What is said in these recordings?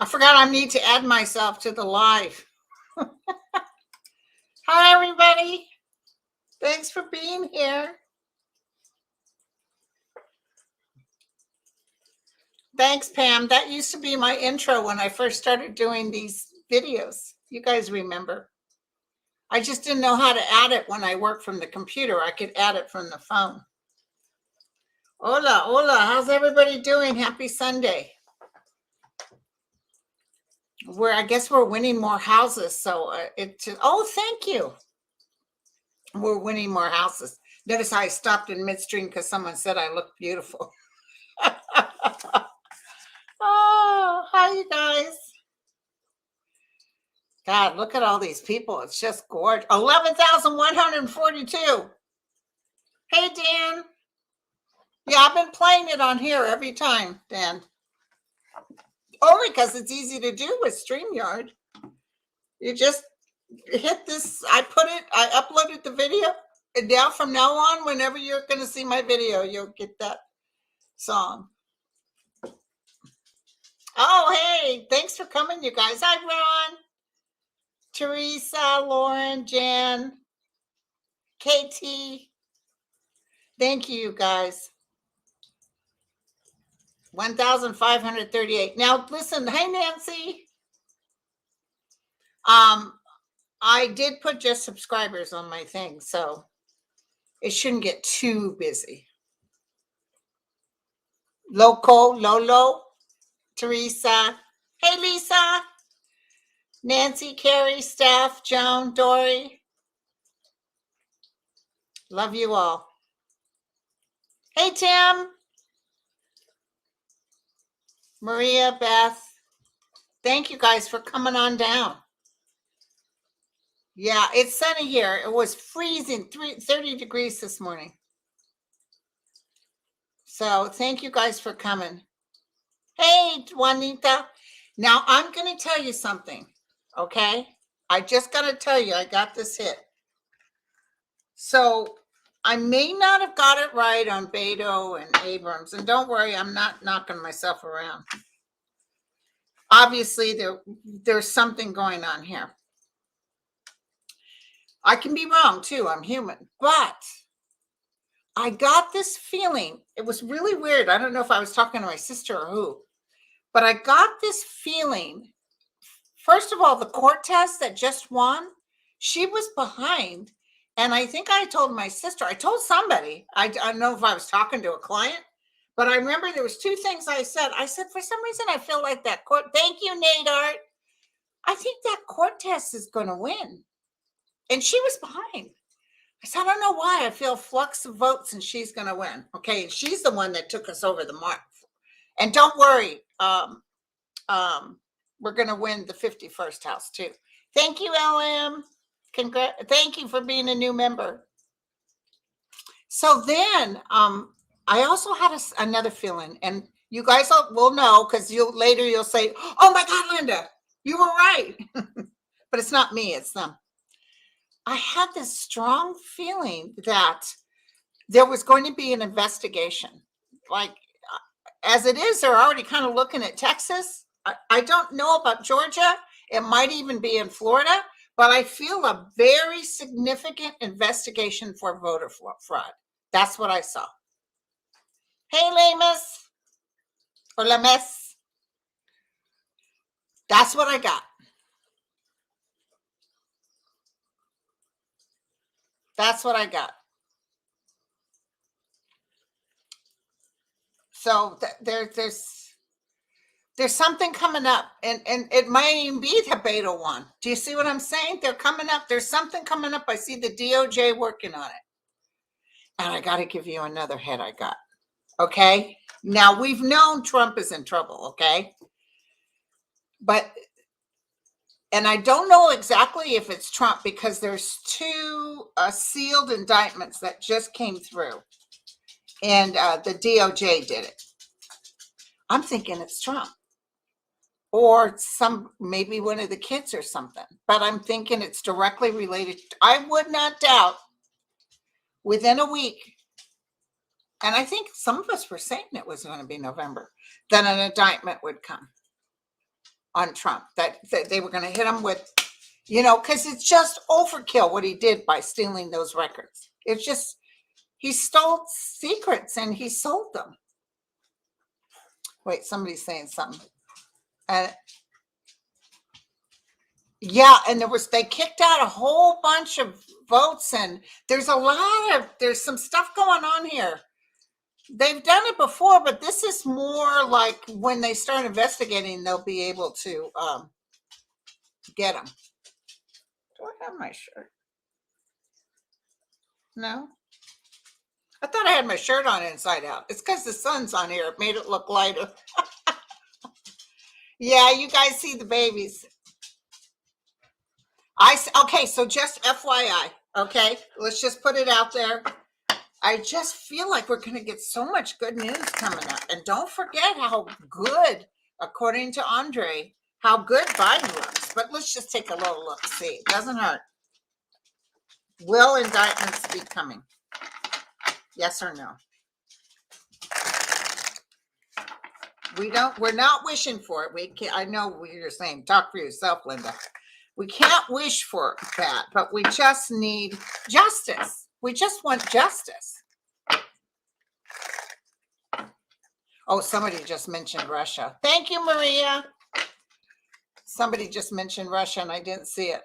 I forgot I need to add myself to the live. Hi, everybody. Thanks for being here. Thanks, Pam. That used to be my intro when I first started doing these videos. You guys remember. I just didn't know how to add it when I worked from the computer. I could add it from the phone. Hola, hola. How's everybody doing? Happy Sunday. I guess we're winning more houses. So oh, thank you. We're winning more houses. Notice how I stopped in midstream because someone said I look beautiful. Oh, hi, you guys. God, look at all these people. It's just gorgeous. 11,142. Hey, Dan. Yeah, I've been playing it on here every time, Dan. Only because it's easy to do with StreamYard. You just hit this. I uploaded the video. And now from now on, whenever you're going to see my video, you'll get that song. Oh, hey, thanks for coming, you guys. Hi, Ron, Teresa, Lauren, Jan, KT. Thank you, you guys. 1,538. Now, listen. Hey, Nancy. I did put just subscribers on my thing, so it shouldn't get too busy. Lolo, Teresa. Hey, Lisa. Nancy, Carrie, Steph, Joan, Dory. Love you all. Hey, Tim. Maria, Beth. Thank you guys for coming on down. Yeah, it's sunny here. It was freezing, 30 degrees this morning. So thank you guys for coming. Hey, Juanita. Now I'm going to tell you something, okay? I just got to tell you, I got this hit. So I may not have got it right on Beto and Abrams. And don't worry, I'm not knocking myself around. Obviously, there's something going on here. I can be wrong too. I'm human. But I got this feeling. It was really weird. I don't know if I was talking to my sister or who. But I got this feeling. First of all, the court test that just won, she was behind. And I think I told my sister, I told somebody, I don't know if I was talking to a client, but I remember there was two things I said. I said, for some reason, I feel like that court. Thank you, Nate Art. I think that court test is going to win. And she was behind. I said, I don't know why. I feel flux of votes and she's going to win. Okay. She's the one that took us over the mark. And don't worry. We're going to win the 51st house too. Thank you, LM. Thank you for being a new member. So then I also had another feeling, and you guys will know because later you'll say, oh my God, Linda, you were right. But it's not me, it's them. I had this strong feeling that there was going to be an investigation. Like, as it is, they're already kind of looking at Texas. I don't know about Georgia. It might even be in Florida, but I feel a very significant investigation for voter fraud. That's what I saw. Hey, Lamus or Lames. That's what I got. That's what I got. So there's something coming up, and it might even be the Beto one. Do you see what I'm saying? They're coming up. There's something coming up. I see the DOJ working on it. And I got to give you another head I got. Okay? Now, we've known Trump is in trouble, okay? And I don't know exactly if it's Trump because there's two sealed indictments that just came through. And the DOJ did it. I'm thinking it's Trump. Or maybe one of the kids or something. But I'm thinking it's directly related. I would not doubt within a week, and I think some of us were saying it was going to be November, that an indictment would come. on Trump, that they were going to hit him with, because it's just overkill what he did by stealing those records. It's just, he stole secrets and he sold them. Wait, somebody's saying something. Yeah, and they kicked out a whole bunch of votes, and there's some stuff going on here. They've done it before, but this is more like when they start investigating, they'll be able to get them. Do I have my shirt? No. I thought I had my shirt on inside out. It's because the sun's on here. It made it look lighter. Yeah, you guys see the babies. Okay, so just FYI, okay? Let's just put it out there. I just feel like we're going to get so much good news coming up. And don't forget how good, according to Andre, how good Biden looks. But let's just take a little look. See, it doesn't hurt. Will indictments be coming? Yes or no? We're not wishing for it. I know what you're saying. Talk for yourself, Linda. We can't wish for that, but we just need justice. We just want justice. Oh, somebody just mentioned Russia. Thank you, Maria. Somebody just mentioned Russia and I didn't see it.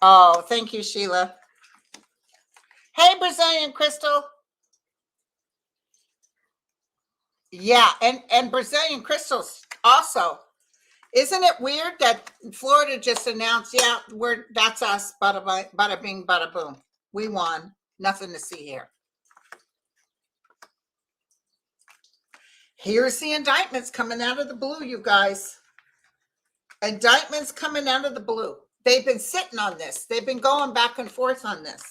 Oh, thank you, Sheila. Hey, Brazilian Crystal. Yeah, and Brazilian Crystals also. Isn't it weird that Florida just announced, yeah, that's us, bada bing, bada boom. We won. Nothing to see here. Here's the indictments coming out of the blue, you guys. Indictments coming out of the blue. They've been sitting on this. They've been going back and forth on this.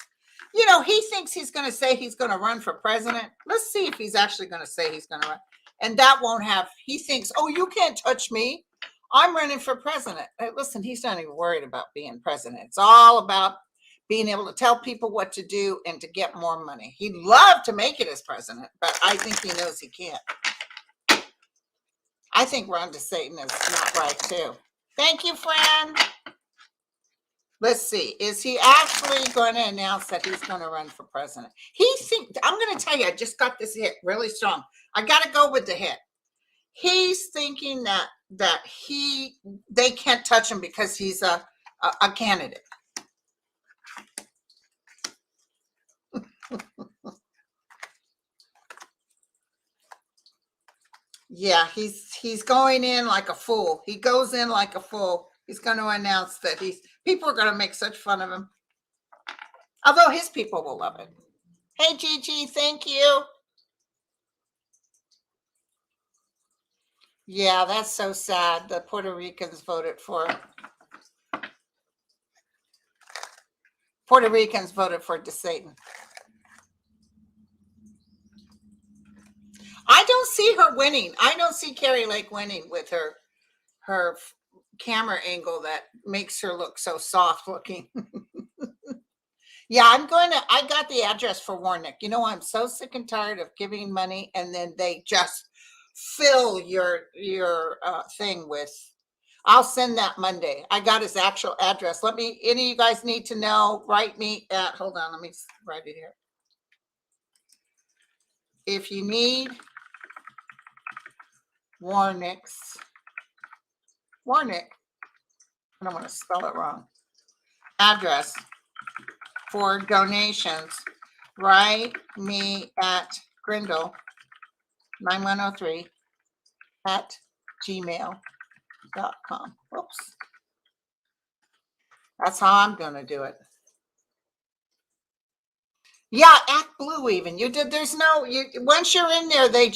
He thinks he's going to say he's going to run for president. Let's see if he's actually going to say he's going to run. And that won't have, he thinks, oh, you can't touch me. I'm running for president. Listen, he's not even worried about being president. It's all about being able to tell people what to do and to get more money. He'd love to make it as president, but I think he knows he can't. I think Ron DeSatan is not right, too. Thank you, friend. Let's see. Is he actually going to announce that he's going to run for president? I'm going to tell you, I just got this hit really strong. I got to go with the hit. He's thinking that they can't touch him because he's a candidate. Yeah, he's going in like a fool. He goes in like a fool. He's going to announce that people are going to make such fun of him. Although his people will love it. Hey, Gigi, thank you. Yeah, that's so sad. The Puerto Ricans voted for DeSatan. I don't see her winning. I don't see Carrie Lake winning with her camera angle that makes her look so soft looking. Yeah, I got the address for Warnick. I'm so sick and tired of giving money and then they just fill your thing with. I'll send that Monday. I got his actual address. Any of you guys need to know, write me at, hold on, let me write it here. If you need Warnick, I don't want to spell it wrong, address for donations, write me at Grindle 9103 at gmail.com. Whoops. That's how I'm going to do it. Yeah, act blue even. Once you're in there, they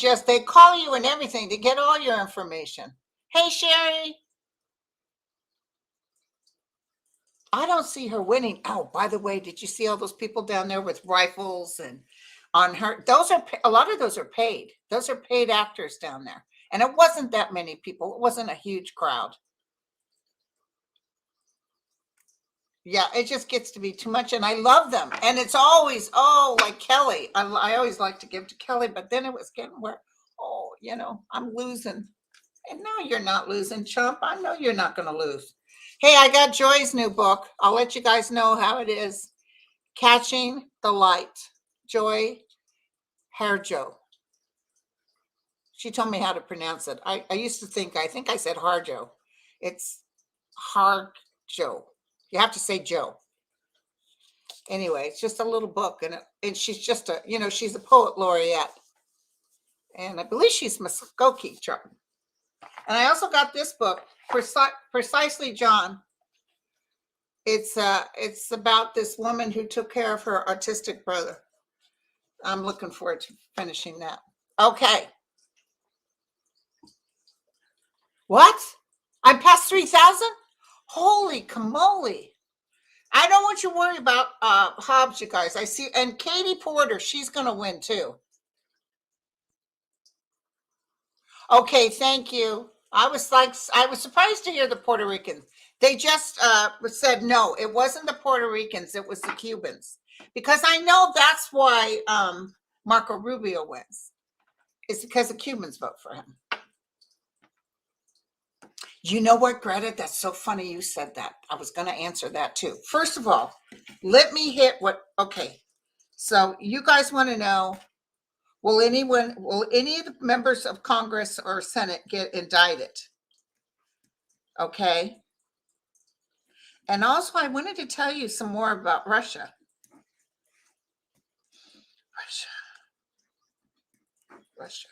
call you and everything to get all your information. Hey, Sherry. I don't see her winning. Oh, by the way, did you see all those people down there with rifles and on her? A lot of those are paid. Those are paid actors down there. And it wasn't that many people. It wasn't a huge crowd. Yeah, it just gets to be too much. And I love them. And it's always, like Kelly. I always like to give to Kelly, but then it was getting where, I'm losing. And no, you're not losing, chump. I know you're not going to lose. Hey, I got Joy's new book. I'll let you guys know how it is. Catching the Light. Joy Harjo. She told me how to pronounce it. I used to think I said Harjo. It's Harjo. You have to say Joe. Anyway, it's just a little book, and she's just she's a poet laureate, and I believe she's Muskogee. And I also got this book, Precisely John. It's about this woman who took care of her autistic brother. I'm looking forward to finishing that. Okay. What? I'm past 3,000? Holy camole. I don't want you to worry about Hobbs, you guys. I see, and Katie Porter, she's going to win too. Okay, thank you. I was surprised to hear the Puerto Ricans. They just said no, it wasn't the Puerto Ricans, it was the Cubans. Because I know that's why Marco Rubio wins. It's because the Cubans vote for him. You know what, Greta? That's so funny you said that. I was going to answer that too. First of all, let me hit okay. So you guys want to know, will any of the members of Congress or Senate get indicted? Okay. And also, I wanted to tell you some more about Russia. Russia.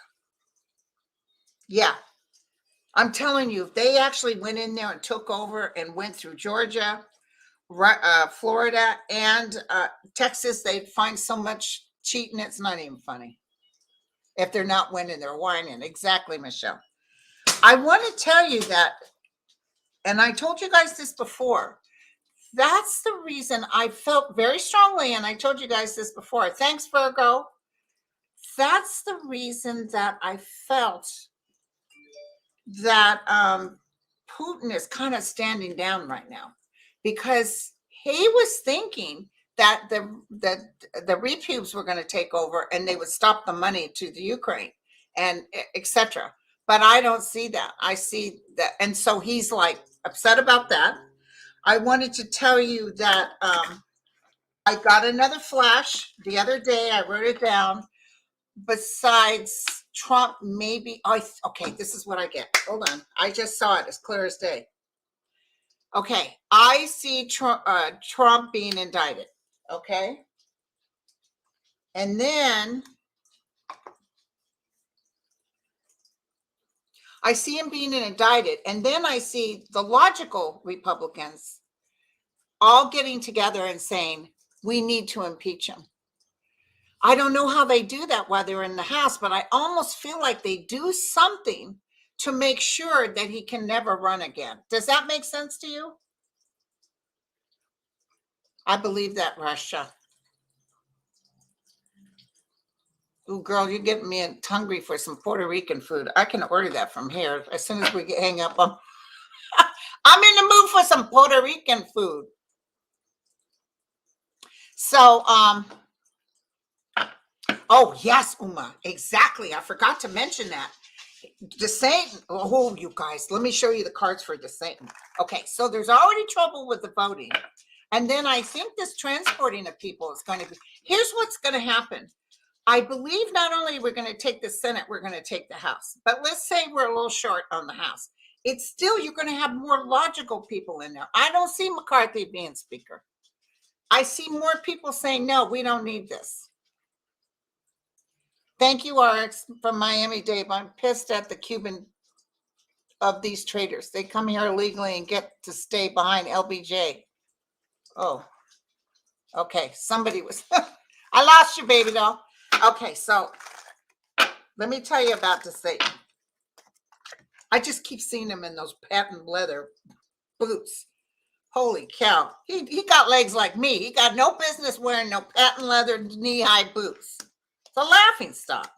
Yeah. I'm telling you, if they actually went in there and took over and went through Georgia, Florida, and Texas, they'd find so much cheating, it's not even funny. If they're not winning, they're whining. Exactly, Michelle. I want to tell you that, and I told you guys this before, that's the reason I felt very strongly, and I told you guys this before. Thanks, Virgo. That's the reason that I felt that Putin is kind of standing down right now, because he was thinking that the repubes were going to take over and they would stop the money to the Ukraine and etc. But I don't see that. I see that, and so he's like upset about that. I wanted to tell you that I got another flash the other day. I wrote it down. Besides Trump, maybe okay, this is what I get. Hold on. I just saw it as clear as day. Okay, I see Trump being indicted. Okay. And then I see him being indicted. And then I see the logical Republicans all getting together and saying, we need to impeach him. I don't know how they do that while they're in the House, but I almost feel like they do something to make sure that he can never run again. Does that make sense to you? I believe that, Russia. Ooh, girl, you're getting me hungry for some Puerto Rican food. I can order that from here as soon as we hang up. I'm in the mood for some Puerto Rican food. So, oh, yes, Uma, exactly. I forgot to mention that. DeSantis, oh, you guys, let me show you the cards for DeSantis. Okay, so there's already trouble with the voting. And then I think this transporting of people is going to be, here's what's going to happen. I believe not only we're going to take the Senate, we're going to take the House. But let's say we're a little short on the House. It's still, you're going to have more logical people in there. I don't see McCarthy being speaker. I see more people saying, no, we don't need this. Thank you, RX, from Miami-Dade. I'm pissed at the Cuban of these traitors. They come here illegally and get to stay behind LBJ. Oh, okay. Somebody was, I lost you, baby doll. Okay, so let me tell you about DeSantis. I just keep seeing him in those patent leather boots. Holy cow. He got legs like me. He got no business wearing no patent leather knee-high boots. It's a laughing stock.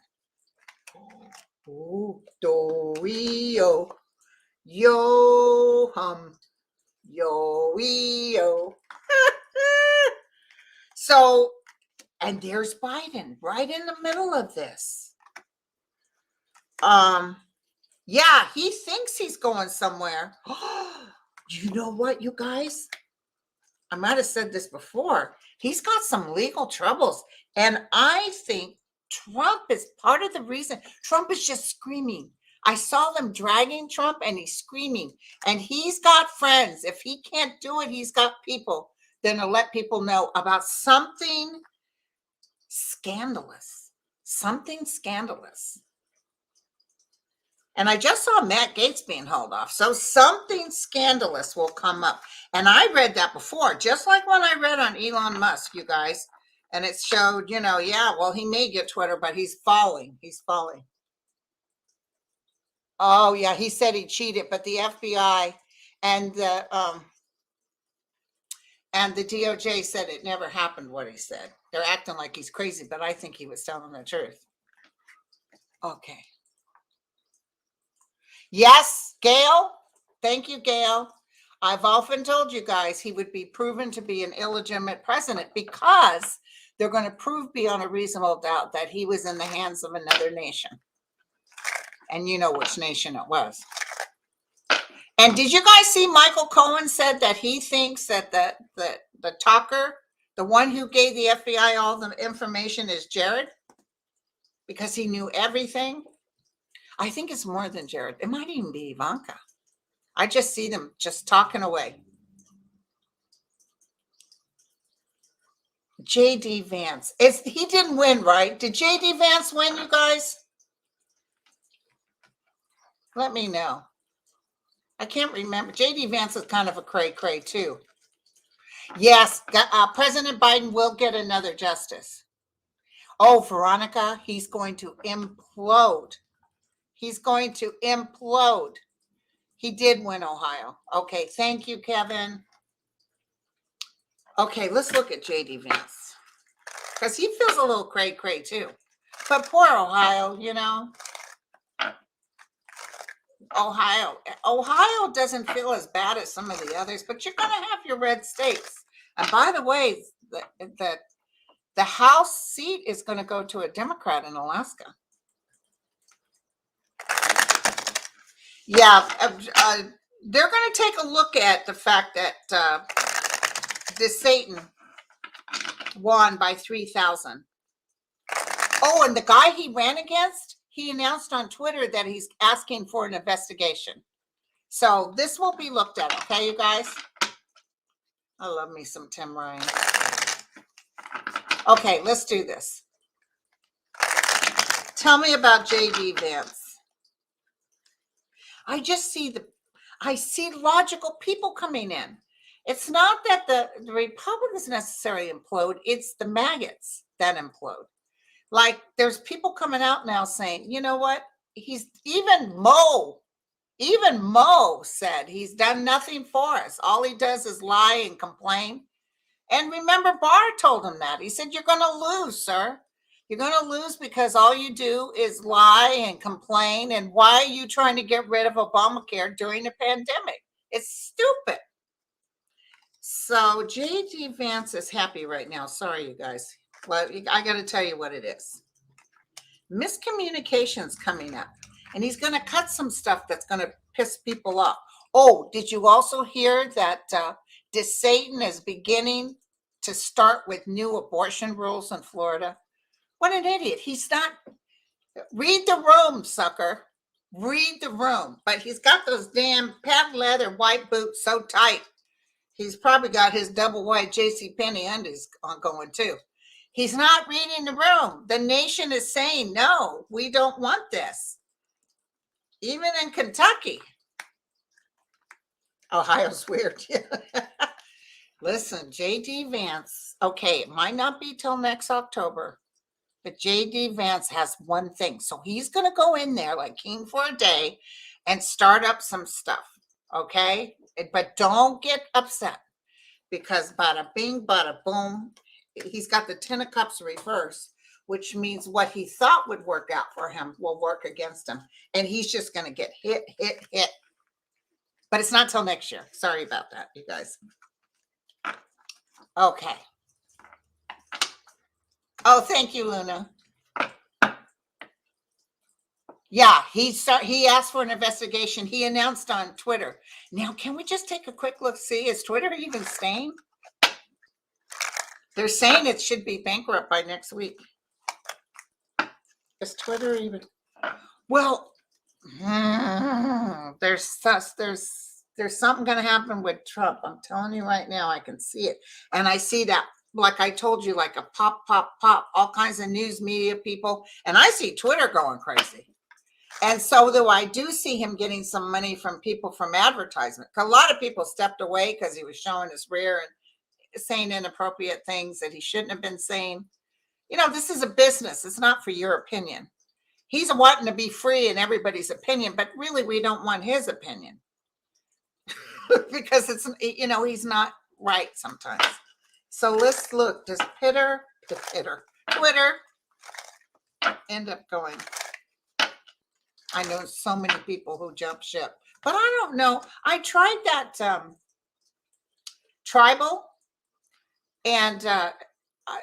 Ooh, do-yo. Yo hum. Yo. So, and there's Biden right in the middle of this. Yeah, he thinks he's going somewhere. You know what, you guys? I might have said this before. He's got some legal troubles. And I think Trump is part of the reason. Trump is just screaming. I saw them dragging Trump and he's screaming. And he's got friends. If he can't do it, he's got people then to let people know about something scandalous. Something scandalous. And I just saw Matt Gaetz being hauled off. So something scandalous will come up. And I read that before, just like when I read on Elon Musk, you guys. And it showed, yeah, well, he may get Twitter, but he's falling. He's falling. Oh, yeah, he said he cheated, but the FBI and the DOJ said it never happened, what he said. They're acting like he's crazy, but I think he was telling the truth. Okay. Yes, Gail. Thank you, Gail. I've often told you guys he would be proven to be an illegitimate president because they're going to prove beyond a reasonable doubt that he was in the hands of another nation. And you know which nation it was. And did you guys see Michael Cohen said that he thinks that the talker, the one who gave the FBI all the information, is Jared because he knew everything? I think it's more than Jared. It might even be Ivanka. I just see them just talking away. J.D. Vance. He didn't win, right? Did J.D. Vance win, you guys? Let me know. I can't remember. J.D. Vance is kind of a cray-cray, too. Yes, President Biden will get another justice. Oh, Veronica, he's going to implode. He's going to implode. He did win Ohio. Okay, thank you, Kevin. Okay, let's look at J.D. Vance. Because he feels a little cray-cray, too. But poor Ohio, Ohio doesn't feel as bad as some of the others, but you're going to have your red states. And by the way, the House seat is going to go to a Democrat in Alaska. Yeah, they're going to take a look at the fact that this Satan won by 3,000. Oh, and the guy he ran against, he announced on Twitter that he's asking for an investigation. So this will be looked at, okay, you guys? I love me some Tim Ryan. Okay, let's do this. Tell me about J.D. Vance. I see logical people coming in. It's not that the Republicans necessarily implode, it's the maggots that implode. Like there's people coming out now saying, you know what? Even Mo said he's done nothing for us. All he does is lie and complain. And remember, Barr told him that. He said, you're going to lose, sir. You're going to lose because all you do is lie and complain. And why are you trying to get rid of Obamacare during a pandemic? It's stupid. So J.D. Vance is happy right now. Sorry, you guys. Well, I got to tell you what it is. Miscommunication's coming up. And he's going to cut some stuff that's going to piss people off. Oh, did you also hear that DeSatan is beginning to start with new abortion rules in Florida? What an idiot. He's not. Read the room, sucker. Read the room. But he's got those damn patent leather white boots so tight. He's probably got his double white JCPenney undies on going too. He's not reading the room. The nation is saying, no, we don't want this. Even in Kentucky. Ohio's weird. Listen, J.D. Vance. Okay, it might not be till next October. But J.D. Vance has one thing. So he's going to go in there like king for a day and start up some stuff. Okay? But don't get upset because bada bing, bada boom. He's got the 10 of cups reverse, which means what he thought would work out for him will work against him. And he's just going to get hit. But it's not till next year. Sorry about that, you guys. Okay. Oh, thank you, Luna. Yeah, he asked for an investigation. He announced on Twitter. Now, can we just take a quick look? See, is Twitter even staying? They're saying it should be bankrupt by next week. Is Twitter even? Well, there's something going to happen with Trump. I'm telling you right now, I can see it. And I see that, like I told you, like a pop, all kinds of news media people. And I see Twitter going crazy. And so though I do see him getting some money from people from advertisement. A lot of people stepped away because he was showing his rear and saying inappropriate things that he shouldn't have been saying. You know, this is a business. It's not for your opinion. He's wanting to be free in everybody's opinion, but really we don't want his opinion because it's, you know, he's not right sometimes. So let's look. Does Twitter end up going? I know so many people who jump ship, but I don't know. I tried that tribal, and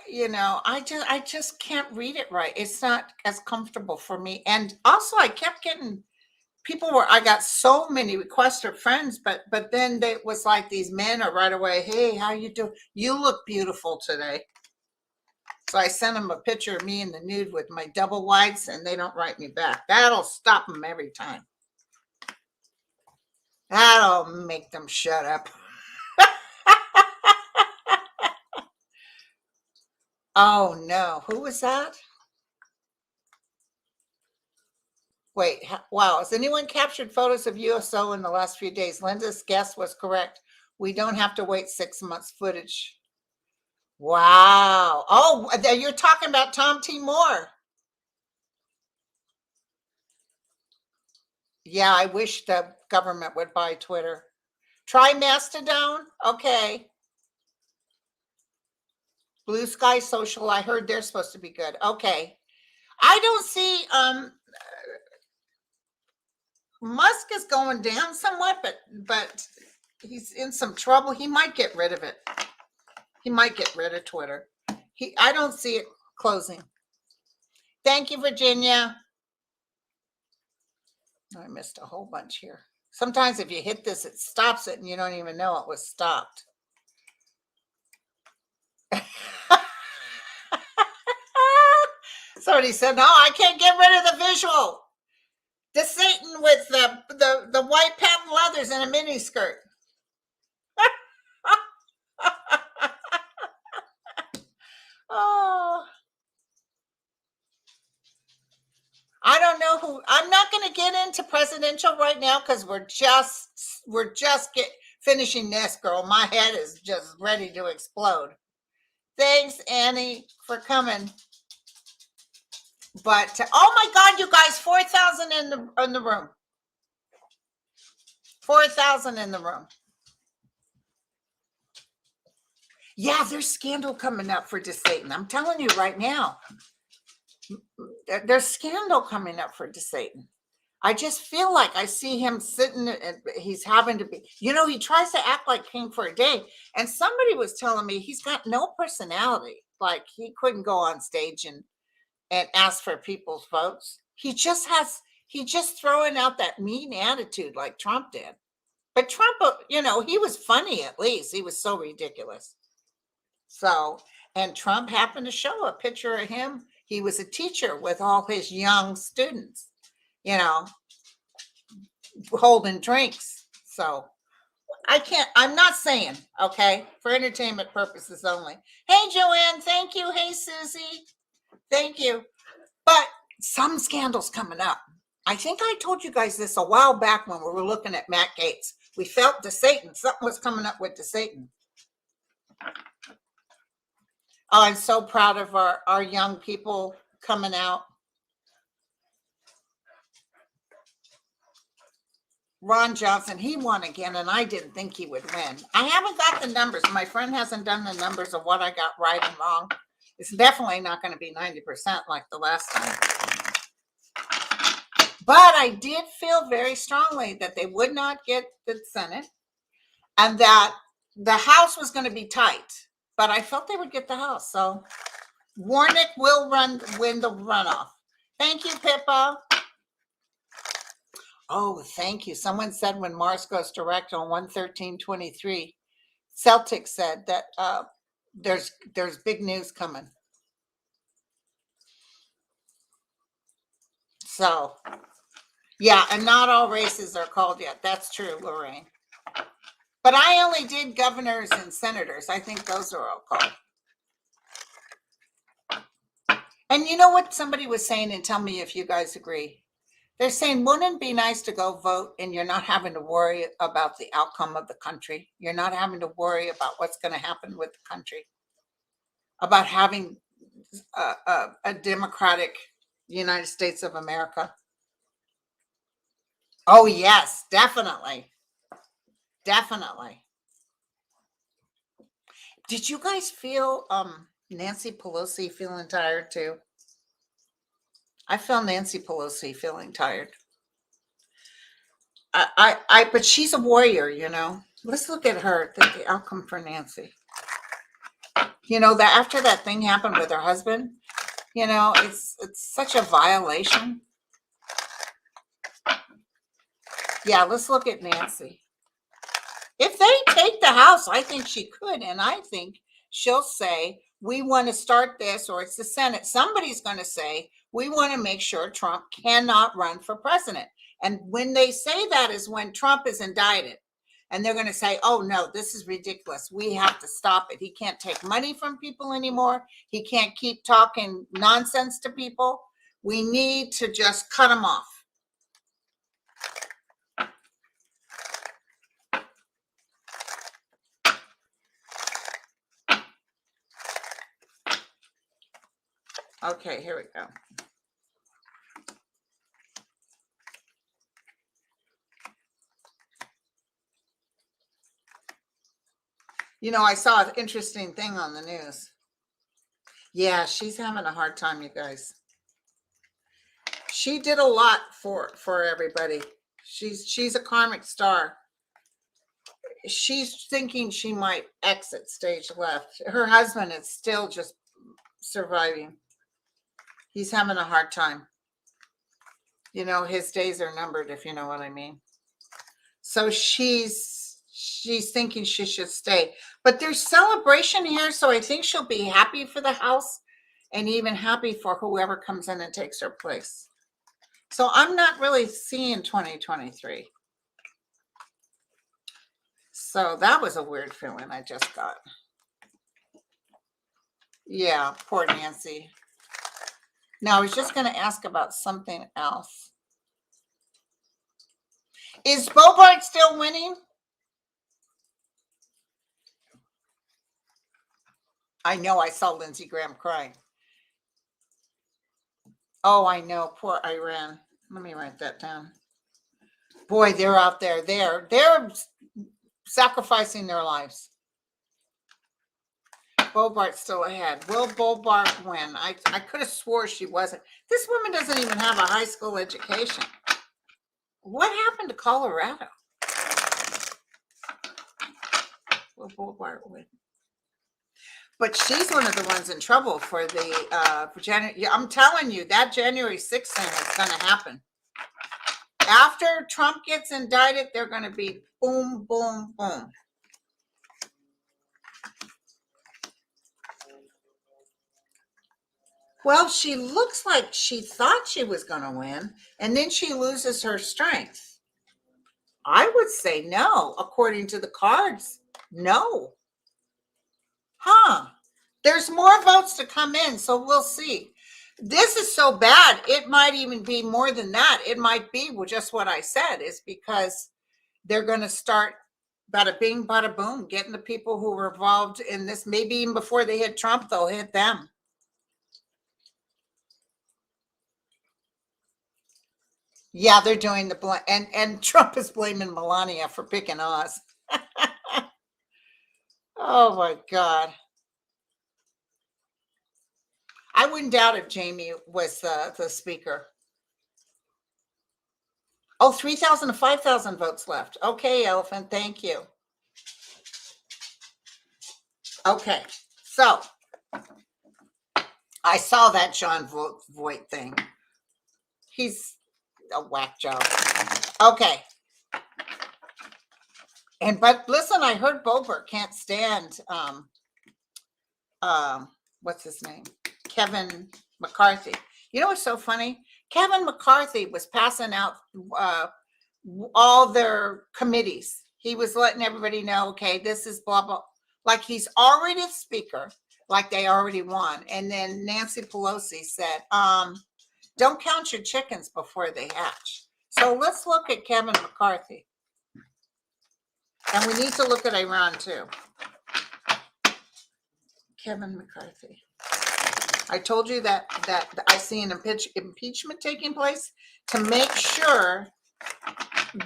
you know, I just can't read it right. It's not as comfortable for me. And also, I kept getting I got so many requests for friends, but then it was like these men are right away. Hey, how you doing? You look beautiful today. So I sent them a picture of me in the nude with my double wides, and they don't write me back. That'll stop them every time. That'll make them shut up. Oh no, who was that? Wait, wow. Has anyone captured photos of USO in the last few days? Linda's guess was correct. We don't have to wait 6 months footage. Wow. Oh, you're talking about Tom T. Moore. Yeah, I wish the government would buy Twitter. Try Mastodon. Okay. Blue Sky Social. I heard they're supposed to be good. Okay. I don't see Musk is going down somewhat, but he's in some trouble. He might get rid of it. He might get rid of Twitter. I don't see it closing. Thank you, Virginia. I missed a whole bunch here. Sometimes if you hit this, it stops it and you don't even know it was stopped. Somebody said, no, I can't get rid of the visual. The Satan with the white patent leathers and a mini skirt. Oh, I don't know who. I'm not going to get into presidential right now because we're just finishing this, girl. My head is just ready to explode. Thanks, Annie, for coming. But oh my God, you guys, 4,000 in the room. 4,000 in the room. Yeah, there's scandal coming up for DeSatan. I'm telling you right now. There's scandal coming up for DeSatan. I just feel like I see him sitting and he's having to be, you know, he tries to act like King for a day. And somebody was telling me he's got no personality. Like he couldn't go on stage and ask for people's votes. He just throwing out that mean attitude like Trump did. But Trump, you know, he was funny at least. He was so ridiculous. So, and Trump happened to show a picture of him. He was a teacher with all his young students, you know, holding drinks. So I'm not saying, okay, for entertainment purposes only. Hey, Joanne, thank you. Hey, Susie, thank you. But some scandals coming up. I think I told you guys this a while back when we were looking at Matt Gaetz. We felt DeSatan. Something was coming up with DeSatan. Oh, I'm so proud of our young people coming out. Ron Johnson, he won again, and I didn't think he would win. I haven't got the numbers. My friend hasn't done the numbers of what I got right and wrong. It's definitely not going to be 90% like the last time. But I did feel very strongly that they would not get the Senate and that the House was going to be tight. But I felt they would get the House. So Warnock will win the runoff. Thank you, Pippa. Oh, thank you. Someone said when Mars goes direct on 1/13/23, Celtic said that there's big news coming. So yeah, and not all races are called yet. That's true, Lorraine. But I only did governors and senators. I think those are all called. And you know what somebody was saying, and tell me if you guys agree. They're saying, wouldn't it be nice to go vote and you're not having to worry about the outcome of the country? You're not having to worry about what's going to happen with the country, about having a democratic United States of America. Oh, yes, definitely. Definitely. Did you guys feel Nancy Pelosi feeling tired too? I felt Nancy Pelosi feeling tired. But she's a warrior, you know. Let's look at her, the outcome for Nancy. You know, that after that thing happened with her husband, you know, it's such a violation. Yeah, let's look at Nancy. If they take the House, I think she could, and I think she'll say, we want to start this, or it's the Senate. Somebody's going to say, we want to make sure Trump cannot run for president. And when they say that is when Trump is indicted. And they're going to say, oh, no, this is ridiculous. We have to stop it. He can't take money from people anymore. He can't keep talking nonsense to people. We need to just cut him off. Okay, here we go. You know, I saw an interesting thing on the news. Yeah, she's having a hard time, you guys. She did a lot for everybody. She's a karmic star. She's thinking she might exit stage left. Her husband is still just surviving. He's having a hard time. You know, his days are numbered, if you know what I mean. So she's thinking she should stay. But there's celebration here, so I think she'll be happy for the House and even happy for whoever comes in and takes her place. So I'm not really seeing 2023. So that was a weird feeling I just got. Yeah, poor Nancy. Now, I was just going to ask about something else. Is Bobart still winning? I know, I saw Lindsey Graham crying. Oh, I know, poor Iran. Let me write that down. Boy, they're out there. They're sacrificing their lives. Bobart's still ahead. Will Bobart win? I could have swore she wasn't. This woman doesn't even have a high school education. What happened to Colorado? Will Bobart win? But she's one of the ones in trouble for the January. I'm telling you, that January 6th thing is going to happen. After Trump gets indicted, they're going to be boom, boom, boom. Well, she looks like she thought she was going to win, and then she loses her strength. I would say no, according to the cards. No. Huh. There's more votes to come in, so we'll see. This is so bad, it might even be more than that. It might be just what I said, is because they're going to start bada bing, bada boom, getting the people who were involved in this. Maybe even before they hit Trump, they'll hit them. Yeah, they're doing the and Trump is blaming Melania for picking us. Oh my God. I wouldn't doubt if Jamie was the speaker. Oh, 3,000 to 5,000 votes left. Okay, Elephant, thank you. Okay, so I saw that John Voight thing. a whack job. Okay. But listen, I heard Boebert can't stand what's his name? Kevin McCarthy. You know what's so funny? Kevin McCarthy was passing out all their committees. He was letting everybody know, okay, this is blah, blah. Like he's already the speaker, like they already won. And then Nancy Pelosi said, don't count your chickens before they hatch. So let's look at Kevin McCarthy. And we need to look at Iran too. Kevin McCarthy. I told you that I see an impeachment taking place to make sure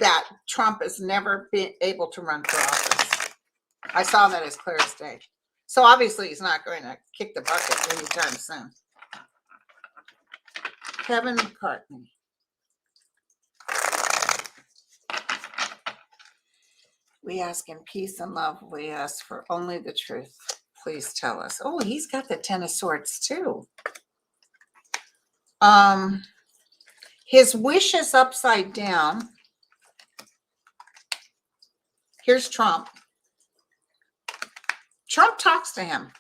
that Trump has never been able to run for office. I saw that as clear as day. So obviously he's not going to kick the bucket anytime soon. Kevin McCarthy. We ask in peace and love. We ask for only the truth. Please tell us. Oh, he's got the Ten of Swords too. His wish is upside down. Here's Trump. Trump talks to him.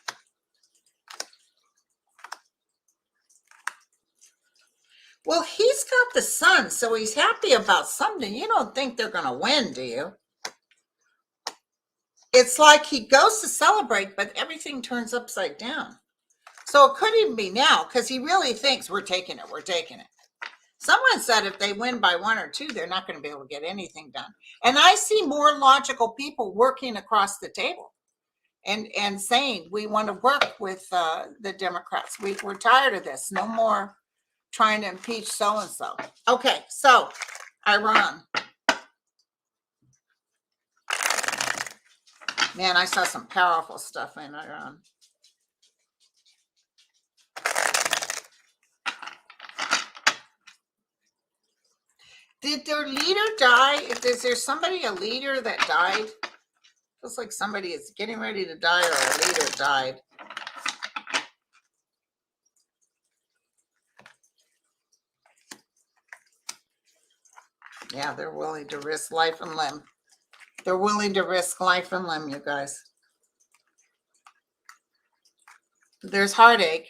Well, he's got the sun, so he's happy about something. You don't think they're going to win, do you? It's like he goes to celebrate, but everything turns upside down. So it could even be now, because he really thinks we're taking it. We're taking it. Someone said if they win by 1 or 2, they're not going to be able to get anything done. And I see more logical people working across the table and saying we want to work with the Democrats. We're tired of this. No more trying to impeach so-and-so. Okay, so Iran. Man, I saw some powerful stuff in Iran. Did their leader die? Is there a leader that died? Feels like somebody is getting ready to die or a leader died. Yeah, they're willing to risk life and limb. They're willing to risk life and limb, you guys. There's heartache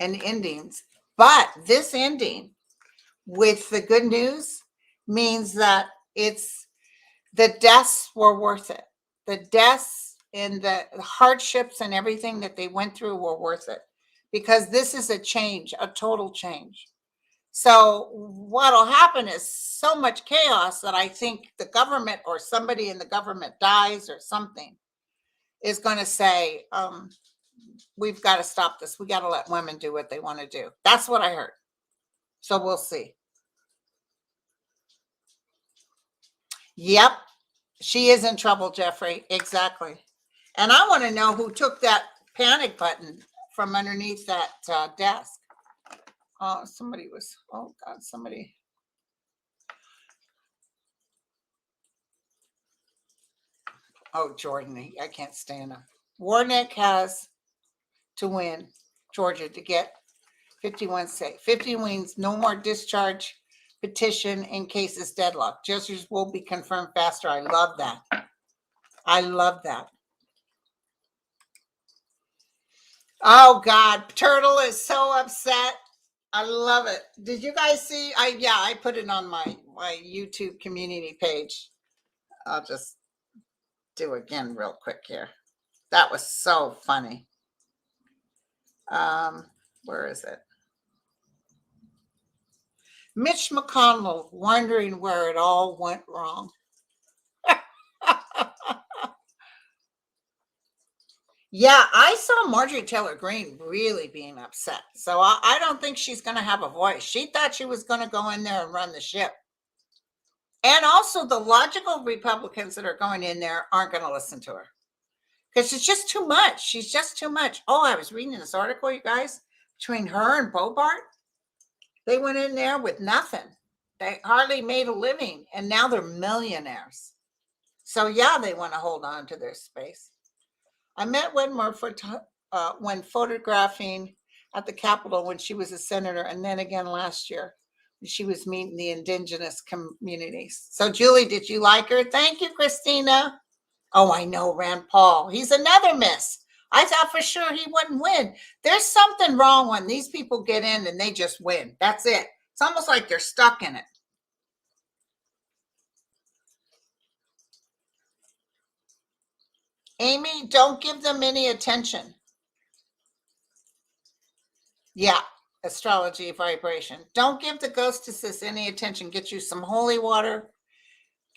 and endings. But this ending with the good news means that the deaths were worth it. The deaths and the hardships and everything that they went through were worth it, because this is a change, a total change. So what'll happen is so much chaos that I think the government or somebody in the government dies or something is going to say, we've got to stop this. We got to let women do what they want to do. That's what I heard. So we'll see. Yep. She is in trouble, Jeffrey. Exactly. And I want to know who took that panic button from underneath that desk. Oh, somebody. Oh, Jordan. I can't stand him. Warnock has to win Georgia to get 51 say 50 wins, no more discharge petition in cases deadlocked. Justice will be confirmed faster. I love that. I love that. Oh God, Turtle is so upset. I love it. Did you guys see? I put it on my YouTube community page. I'll just do it again real quick here. That was so funny. Where is it? Mitch McConnell wondering where it all went wrong. Yeah, I saw Marjorie Taylor Greene really being upset. So I don't think she's going to have a voice. She thought she was going to go in there and run the ship. And also the logical Republicans that are going in there aren't going to listen to her, because it's just too much. She's just too much. Oh, I was reading this article, you guys, between her and Boebert. They went in there with nothing. They hardly made a living, and now they're millionaires. So yeah, they want to hold on to their space. I met Wedmore when photographing at the Capitol when she was a senator, and then again last year when she was meeting the indigenous communities. So, Julie, did you like her? Thank you, Christina. Oh, I know Rand Paul. He's another miss. I thought for sure he wouldn't win. There's something wrong when these people get in and they just win. That's it. It's almost like they're stuck in it. Amy, don't give them any attention. Yeah, astrology vibration. Don't give the ghostesses any attention. Get you some holy water.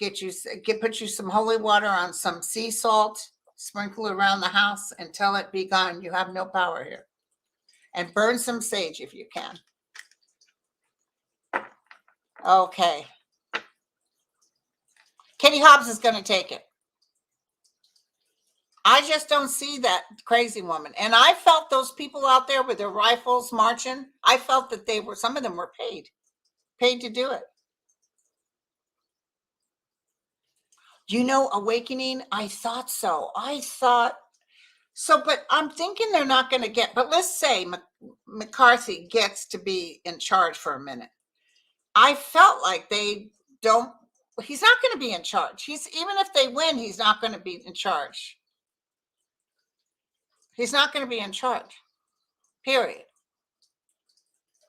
Put you some holy water on some sea salt. Sprinkle it around the house and tell it be gone. You have no power here. And burn some sage if you can. Okay. Kitty Hobbs is going to take it. I just don't see that crazy woman. And I felt those people out there with their rifles marching. I felt that some of them were paid to do it. Awakening, I thought so. But I'm thinking they're not going to but let's say McCarthy gets to be in charge for a minute. I felt like he's not going to be in charge. Even if they win, he's not going to be in charge. He's not going to be in charge, period.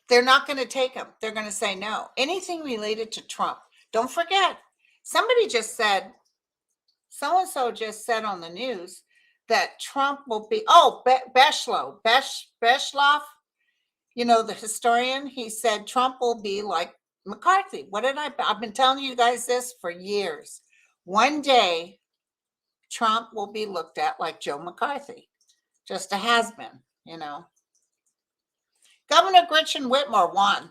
They're not going to take him. They're going to say no. Anything related to Trump. Don't forget, somebody just said, so-and-so just said on the news that Trump will be, Beshloff, the historian, he said Trump will be like McCarthy. I've been telling you guys this for years. One day, Trump will be looked at like Joe McCarthy. Just a has-been, Governor Gretchen Whitmer won.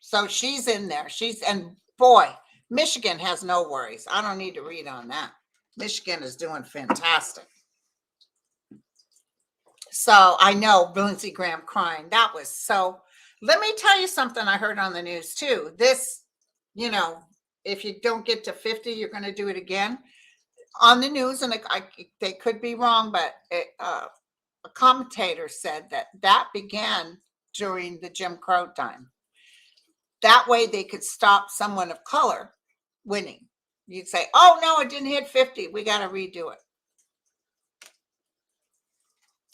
So she's in there. And boy, Michigan has no worries. I don't need to read on that. Michigan is doing fantastic. So I know Lindsey Graham crying. Let me tell you something I heard on the news too. This, if you don't get to 50, you're going to do it again. On the news, and they could be wrong, but a commentator said that began during the Jim Crow time. That way they could stop someone of color winning. You'd say, oh, no, it didn't hit 50. We got to redo it.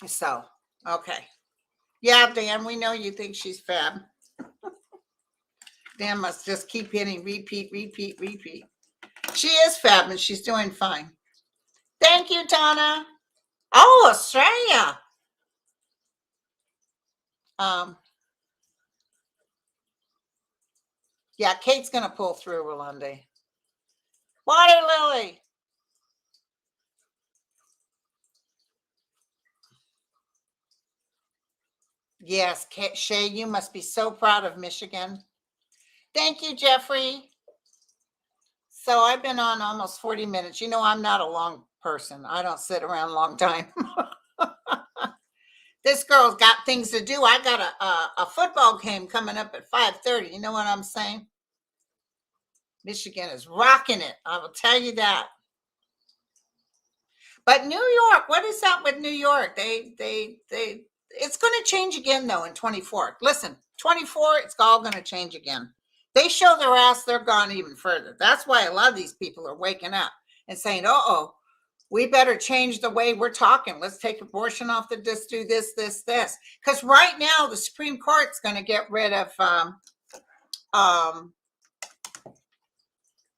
So, okay. Yeah, Dan, we know you think she's fab. Dan must just keep hitting repeat. She is fab and she's doing fine. Thank you, Tana. Oh, Australia. Yeah, Kate's going to pull through, Rolande. Water Lily. Yes, Shay, you must be so proud of Michigan. Thank you, Jeffrey. So I've been on almost 40 minutes. I'm not a long person. I don't sit around a long time. This girl's got things to do. I got a football game coming up at 5:30. You know what I'm saying? Michigan is rocking it. I will tell you that. But New York, what is that with New York? It's going to change again, though, in 24. Listen, 24, it's all going to change again. They show their ass, they're gone even further. That's why a lot of these people are waking up and saying, we better change the way we're talking. Let's take abortion off let's do this. Because right now, the Supreme Court's going to get rid of,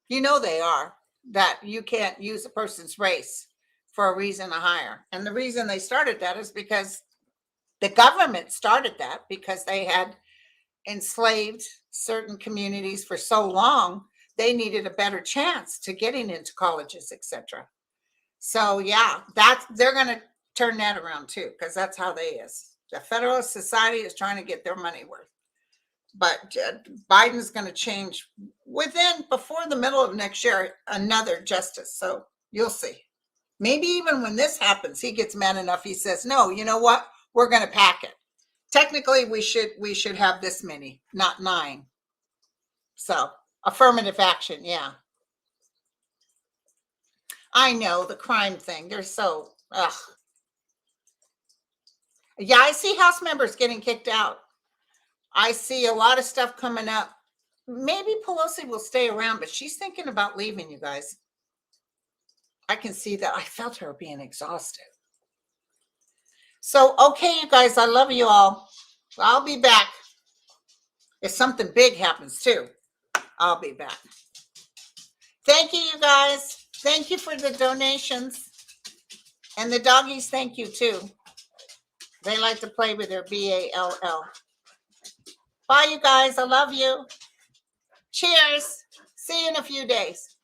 they are, that you can't use a person's race for a reason to hire. And the reason they started that is because the government started that because they had enslaved certain communities for so long, they needed a better chance to getting into colleges, etc. So yeah, they're going to turn that around too, because that's how they is. The Federalist Society is trying to get their money worth. But Biden's going to change before the middle of next year, another justice. So you'll see. Maybe even when this happens, he gets mad enough. He says, no, you know what? We're going to pack it. Technically, we should have this many, not 9. So affirmative action. Yeah. I know the crime thing. They're so, Yeah, I see House members getting kicked out. I see a lot of stuff coming up. Maybe Pelosi will stay around, but she's thinking about leaving, you guys. I can see that. I felt her being exhausted. So, okay, you guys, I love you all. I'll be back. If something big happens too, I'll be back. Thank you, you guys. Thank you for the donations. And the doggies, thank you too. They like to play with their BALL. Bye, you guys. I love you. Cheers. See you in a few days.